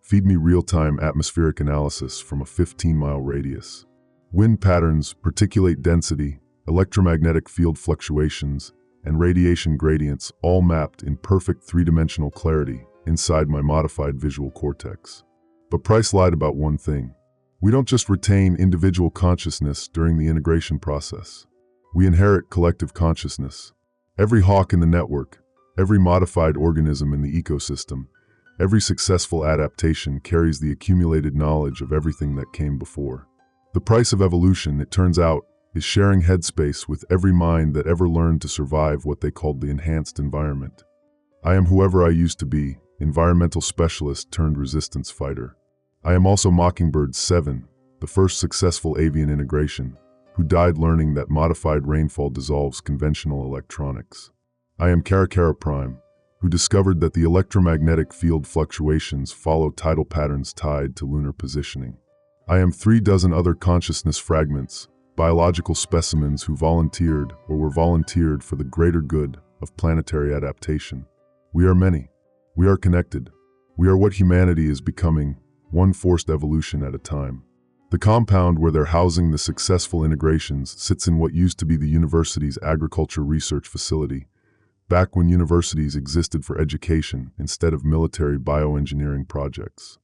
feed me real-time atmospheric analysis from a 15-mile radius. Wind patterns, particulate density, electromagnetic field fluctuations, and radiation gradients all mapped in perfect three-dimensional clarity inside my modified visual cortex. But Price lied about one thing. We don't just retain individual consciousness during the integration process. We inherit collective consciousness. Every hawk in the network, every modified organism in the ecosystem, every successful adaptation carries the accumulated knowledge of everything that came before. The price of evolution, it turns out, is sharing headspace with every mind that ever learned to survive what they called the enhanced environment. I am whoever I used to be, environmental specialist turned resistance fighter. I am also Mockingbird 7, the first successful avian integration, who died learning that modified rainfall dissolves conventional electronics. I am Caracara Prime, who discovered that the electromagnetic field fluctuations follow tidal patterns tied to lunar positioning. I am 36 other consciousness fragments, biological specimens who volunteered or were volunteered for the greater good of planetary adaptation. We are many. We are connected. We are what humanity is becoming, one forced evolution at a time. The compound where they're housing the successful integrations sits in what used to be the university's agriculture research facility, back when universities existed for education instead of military bioengineering projects.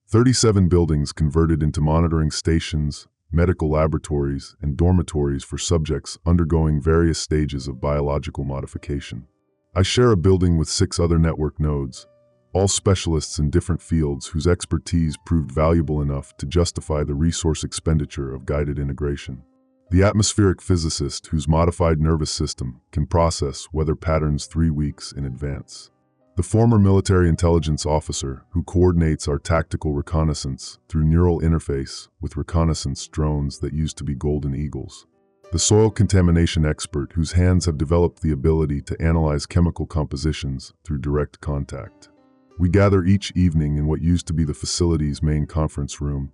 37 buildings converted into monitoring stations, medical laboratories, and dormitories for subjects undergoing various stages of biological modification. I share a building with 6 other network nodes, all specialists in different fields whose expertise proved valuable enough to justify the resource expenditure of guided integration. The atmospheric physicist whose modified nervous system can process weather patterns 3 weeks in advance. The former military intelligence officer who coordinates our tactical reconnaissance through neural interface with reconnaissance drones that used to be golden eagles. The soil contamination expert whose hands have developed the ability to analyze chemical compositions through direct contact. We gather each evening in what used to be the facility's main conference room,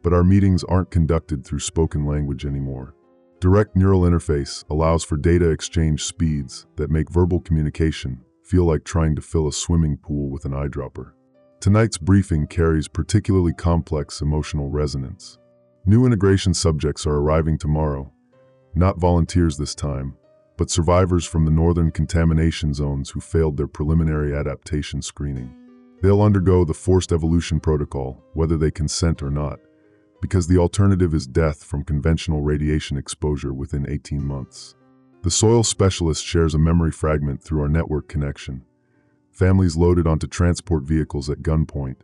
but our meetings aren't conducted through spoken language anymore. Direct neural interface allows for data exchange speeds that make verbal communication feel like trying to fill a swimming pool with an eyedropper. Tonight's briefing carries particularly complex emotional resonance. New integration subjects are arriving tomorrow, not volunteers this time, but survivors from the northern contamination zones who failed their preliminary adaptation screening. They'll undergo the forced evolution protocol, whether they consent or not, because the alternative is death from conventional radiation exposure within 18 months. The soil specialist shares a memory fragment through our network connection. Families loaded onto transport vehicles at gunpoint,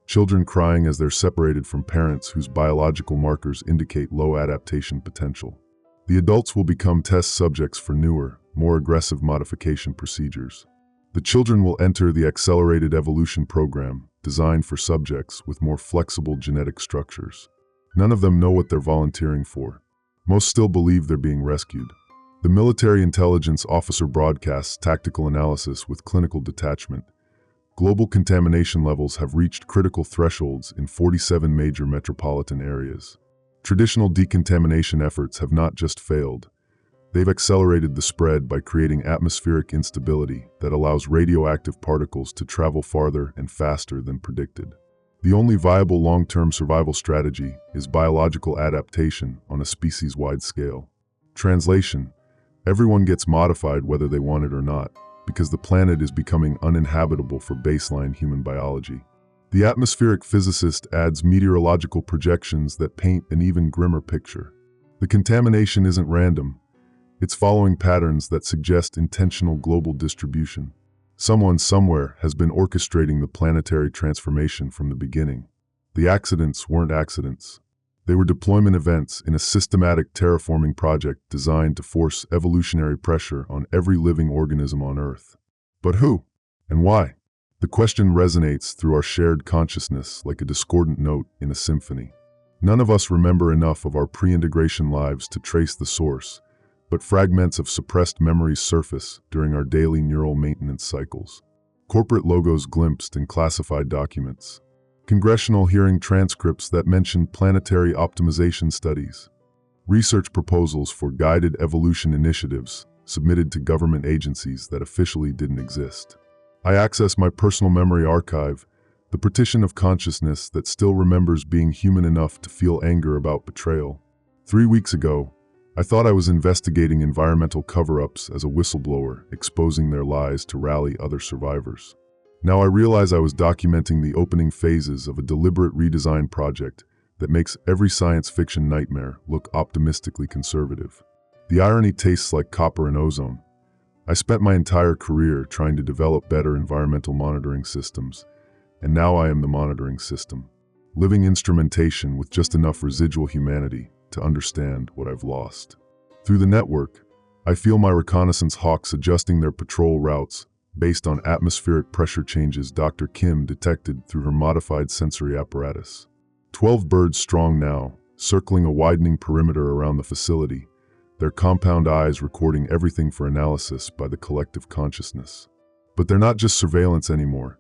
children crying as they're separated from parents whose biological markers indicate low adaptation potential. The adults will become test subjects for newer, more aggressive modification procedures. The children will enter the accelerated evolution program designed for subjects with more flexible genetic structures. None of them know what they're volunteering for. Most still believe they're being rescued. The military intelligence officer broadcasts tactical analysis with clinical detachment. Global contamination levels have reached critical thresholds in 47 major metropolitan areas. Traditional decontamination efforts have not just failed. They've accelerated the spread by creating atmospheric instability that allows radioactive particles to travel farther and faster than predicted. The only viable long-term survival strategy is biological adaptation on a species-wide scale. Translation: everyone gets modified whether they want it or not, because the planet is becoming uninhabitable for baseline human biology. The atmospheric physicist adds meteorological projections that paint an even grimmer picture. The contamination isn't random. It's following patterns that suggest intentional global distribution. Someone somewhere has been orchestrating the planetary transformation from the beginning. The accidents weren't accidents. They were deployment events in a systematic terraforming project designed to force evolutionary pressure on every living organism on Earth. But who? And why? The question resonates through our shared consciousness like a discordant note in a symphony. None of us remember enough of our pre-integration lives to trace the source, but fragments of suppressed memories surface during our daily neural maintenance cycles. Corporate logos glimpsed in classified documents. Congressional hearing transcripts that mention planetary optimization studies. Research proposals for guided evolution initiatives submitted to government agencies that officially didn't exist. I access my personal memory archive, the partition of consciousness that still remembers being human enough to feel anger about betrayal. 3 weeks ago, I thought I was investigating environmental cover-ups as a whistleblower, exposing their lies to rally other survivors. Now I realize I was documenting the opening phases of a deliberate redesign project that makes every science fiction nightmare look optimistically conservative. The irony tastes like copper and ozone. I spent my entire career trying to develop better environmental monitoring systems, and now I am the monitoring system, living instrumentation with just enough residual humanity to understand what I've lost. Through the network, I feel my reconnaissance hawks adjusting their patrol routes based on atmospheric pressure changes Dr. Kim detected through her modified sensory apparatus. 12 birds strong now, circling a widening perimeter around the facility, their compound eyes recording everything for analysis by the collective consciousness. But they're not just surveillance anymore.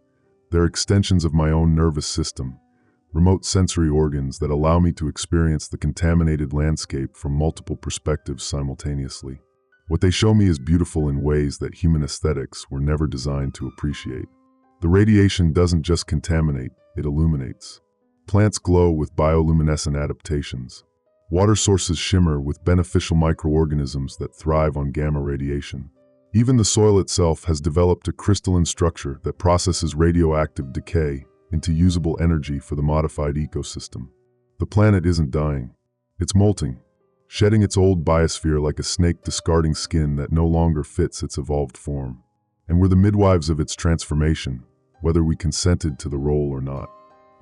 They're extensions of my own nervous system, remote sensory organs that allow me to experience the contaminated landscape from multiple perspectives simultaneously. What they show me is beautiful in ways that human aesthetics were never designed to appreciate. The radiation doesn't just contaminate, it illuminates. Plants glow with bioluminescent adaptations. Water sources shimmer with beneficial microorganisms that thrive on gamma radiation. Even the soil itself has developed a crystalline structure that processes radioactive decay into usable energy for the modified ecosystem. The planet isn't dying. It's molting, shedding its old biosphere like a snake discarding skin that no longer fits its evolved form. And we're the midwives of its transformation, whether we consented to the role or not.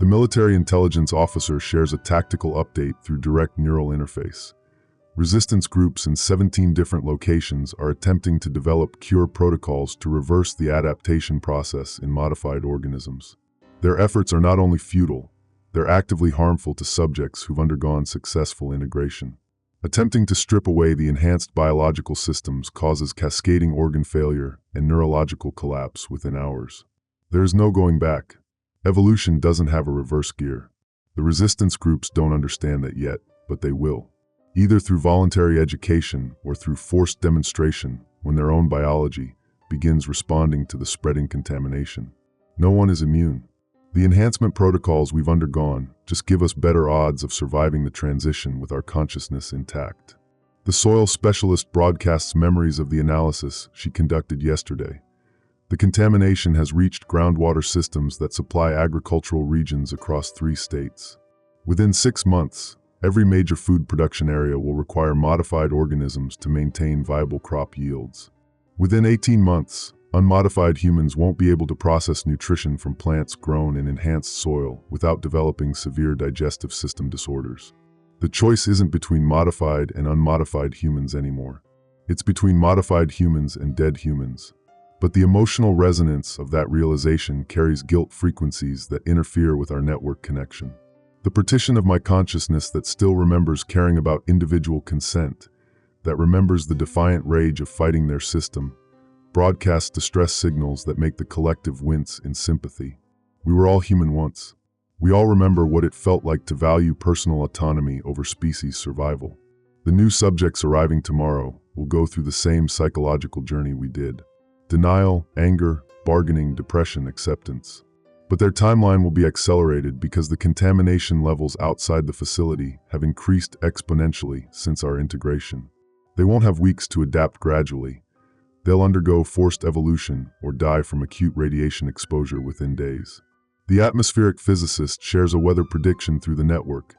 The military intelligence officer shares a tactical update through direct neural interface. Resistance groups in 17 different locations are attempting to develop cure protocols to reverse the adaptation process in modified organisms. Their efforts are not only futile, they're actively harmful to subjects who've undergone successful integration. Attempting to strip away the enhanced biological systems causes cascading organ failure and neurological collapse within hours. There is no going back. Evolution doesn't have a reverse gear. The resistance groups don't understand that yet, but they will. Either through voluntary education or through forced demonstration when their own biology begins responding to the spreading contamination. No one is immune. The enhancement protocols we've undergone just give us better odds of surviving the transition with our consciousness intact. The soil specialist broadcasts memories of the analysis she conducted yesterday. The contamination has reached groundwater systems that supply agricultural regions across 3 states. Within 6 months, every major food production area will require modified organisms to maintain viable crop yields. Within 18 months, unmodified humans won't be able to process nutrition from plants grown in enhanced soil without developing severe digestive system disorders. The choice isn't between modified and unmodified humans anymore. It's between modified humans and dead humans. But the emotional resonance of that realization carries guilt frequencies that interfere with our network connection. The partition of my consciousness that still remembers caring about individual consent, that remembers the defiant rage of fighting their system, broadcasts distress signals that make the collective wince in sympathy. We were all human once. We all remember what it felt like to value personal autonomy over species survival. The new subjects arriving tomorrow will go through the same psychological journey we did. Denial, anger, bargaining, depression, acceptance. But their timeline will be accelerated because the contamination levels outside the facility have increased exponentially since our integration. They won't have weeks to adapt gradually. They'll undergo forced evolution or die from acute radiation exposure within days. The atmospheric physicist shares a weather prediction through the network.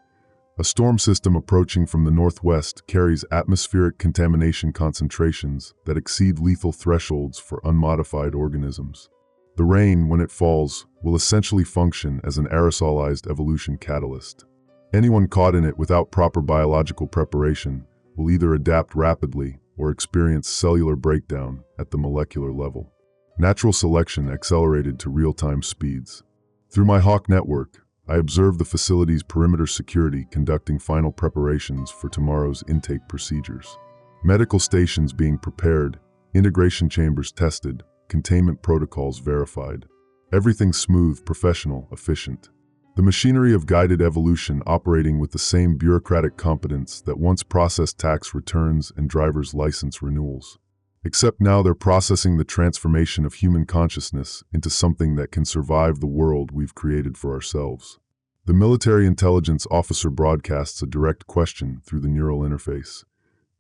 A storm system approaching from the northwest carries atmospheric contamination concentrations that exceed lethal thresholds for unmodified organisms. The rain, when it falls, will essentially function as an aerosolized evolution catalyst. Anyone caught in it without proper biological preparation will either adapt rapidly or experience cellular breakdown at the molecular level. Natural selection accelerated to real-time speeds. Through my Hawk network, I observe the facility's perimeter security conducting final preparations for tomorrow's intake procedures. Medical stations being prepared, integration chambers tested, containment protocols verified. Everything smooth, professional, efficient. The machinery of guided evolution operating with the same bureaucratic competence that once processed tax returns and driver's license renewals. Except now they're processing the transformation of human consciousness into something that can survive the world we've created for ourselves. The military intelligence officer broadcasts a direct question through the neural interface.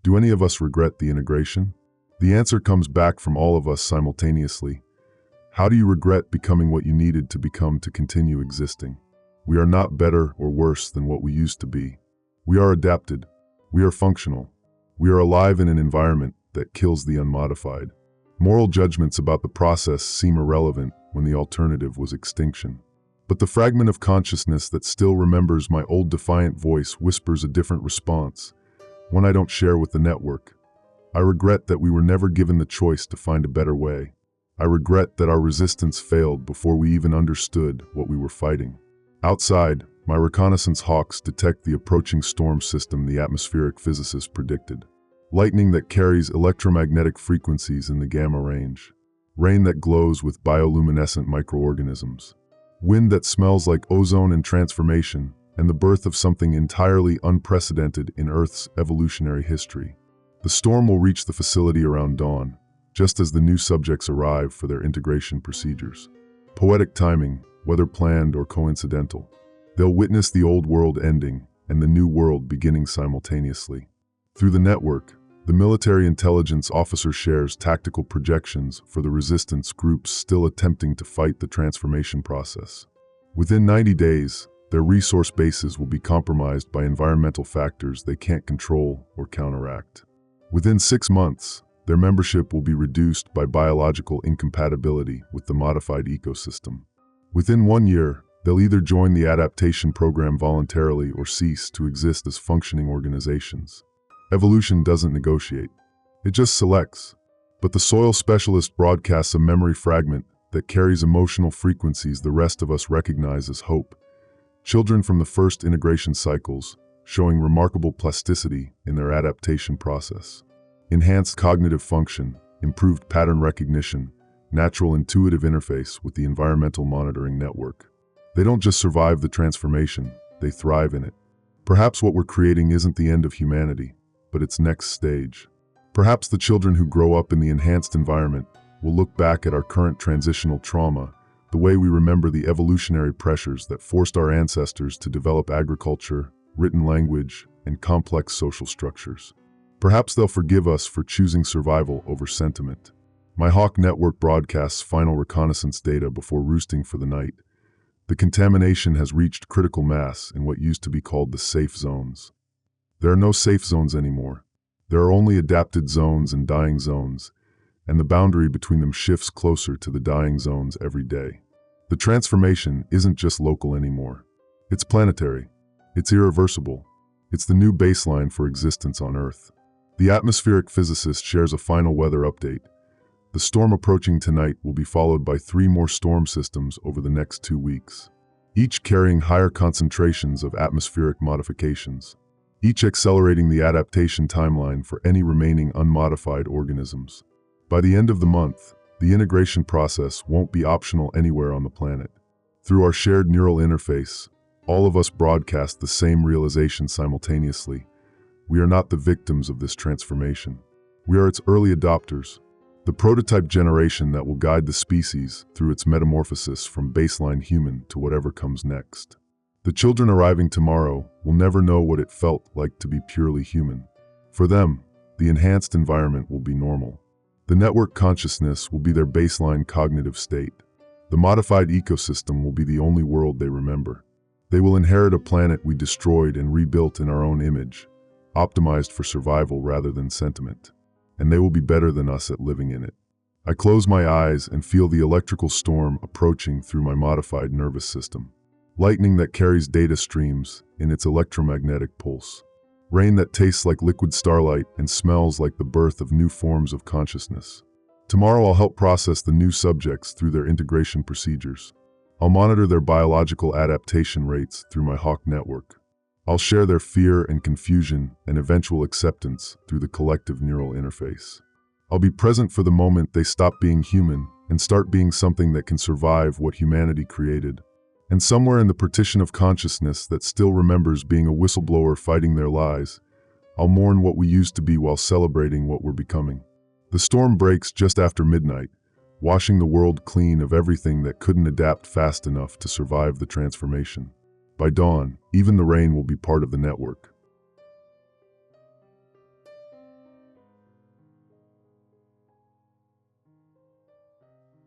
Do any of us regret the integration? The answer comes back from all of us simultaneously. How do you regret becoming what you needed to become to continue existing? We are not better or worse than what we used to be. We are adapted. We are functional. We are alive in an environment that kills the unmodified. Moral judgments about the process seem irrelevant when the alternative was extinction. But the fragment of consciousness that still remembers my old defiant voice whispers a different response, one I don't share with the network. I regret that we were never given the choice to find a better way. I regret that our resistance failed before we even understood what we were fighting. Outside, my reconnaissance hawks detect the approaching storm system the atmospheric physicists predicted. Lightning that carries electromagnetic frequencies in the gamma range. Rain that glows with bioluminescent microorganisms. Wind that smells like ozone and transformation, and the birth of something entirely unprecedented in Earth's evolutionary history. The storm will reach the facility around dawn, just as the new subjects arrive for their integration procedures. Poetic timing, whether planned or coincidental. They'll witness the old world ending and the new world beginning simultaneously. Through the network, the military intelligence officer shares tactical projections for the resistance groups still attempting to fight the transformation process. Within 90 days, their resource bases will be compromised by environmental factors they can't control or counteract. Within 6 months, their membership will be reduced by biological incompatibility with the modified ecosystem. Within 1 year, they'll either join the adaptation program voluntarily or cease to exist as functioning organizations. Evolution doesn't negotiate. It just selects. But the soil specialist broadcasts a memory fragment that carries emotional frequencies the rest of us recognize as hope. Children from the first integration cycles, showing remarkable plasticity in their adaptation process. Enhanced cognitive function, improved pattern recognition, natural intuitive interface with the environmental monitoring network. They don't just survive the transformation, they thrive in it. Perhaps what we're creating isn't the end of humanity, but its next stage. Perhaps the children who grow up in the enhanced environment will look back at our current transitional trauma the way we remember the evolutionary pressures that forced our ancestors to develop agriculture, written language, and complex social structures. Perhaps they'll forgive us for choosing survival over sentiment. My Hawk network broadcasts final reconnaissance data before roosting for the night. The contamination has reached critical mass in what used to be called the safe zones. There are no safe zones anymore. There are only adapted zones and dying zones, and the boundary between them shifts closer to the dying zones every day. The transformation isn't just local anymore. It's planetary. It's irreversible. It's the new baseline for existence on Earth. The atmospheric physicist shares a final weather update. The storm approaching tonight will be followed by 3 more storm systems over the next 2 weeks, each carrying higher concentrations of atmospheric modifications, each accelerating the adaptation timeline for any remaining unmodified organisms. By the end of the month, the integration process won't be optional anywhere on the planet. Through our shared neural interface, all of us broadcast the same realization simultaneously. We are not the victims of this transformation. We are its early adopters, the prototype generation that will guide the species through its metamorphosis from baseline human to whatever comes next. The children arriving tomorrow will never know what it felt like to be purely human. For them, the enhanced environment will be normal. The network consciousness will be their baseline cognitive state. The modified ecosystem will be the only world they remember. They will inherit a planet we destroyed and rebuilt in our own image, optimized for survival rather than sentiment. And they will be better than us at living in it. I close my eyes and feel the electrical storm approaching through my modified nervous system. Lightning that carries data streams in its electromagnetic pulse. Rain that tastes like liquid starlight and smells like the birth of new forms of consciousness. Tomorrow I'll help process the new subjects through their integration procedures. I'll monitor their biological adaptation rates through my Hawk network. I'll share their fear and confusion and eventual acceptance through the collective neural interface. I'll be present for the moment they stop being human and start being something that can survive what humanity created. And somewhere in the partition of consciousness that still remembers being a whistleblower fighting their lies, I'll mourn what we used to be while celebrating what we're becoming. The storm breaks just after midnight, washing the world clean of everything that couldn't adapt fast enough to survive the transformation. By dawn, even the rain will be part of the network.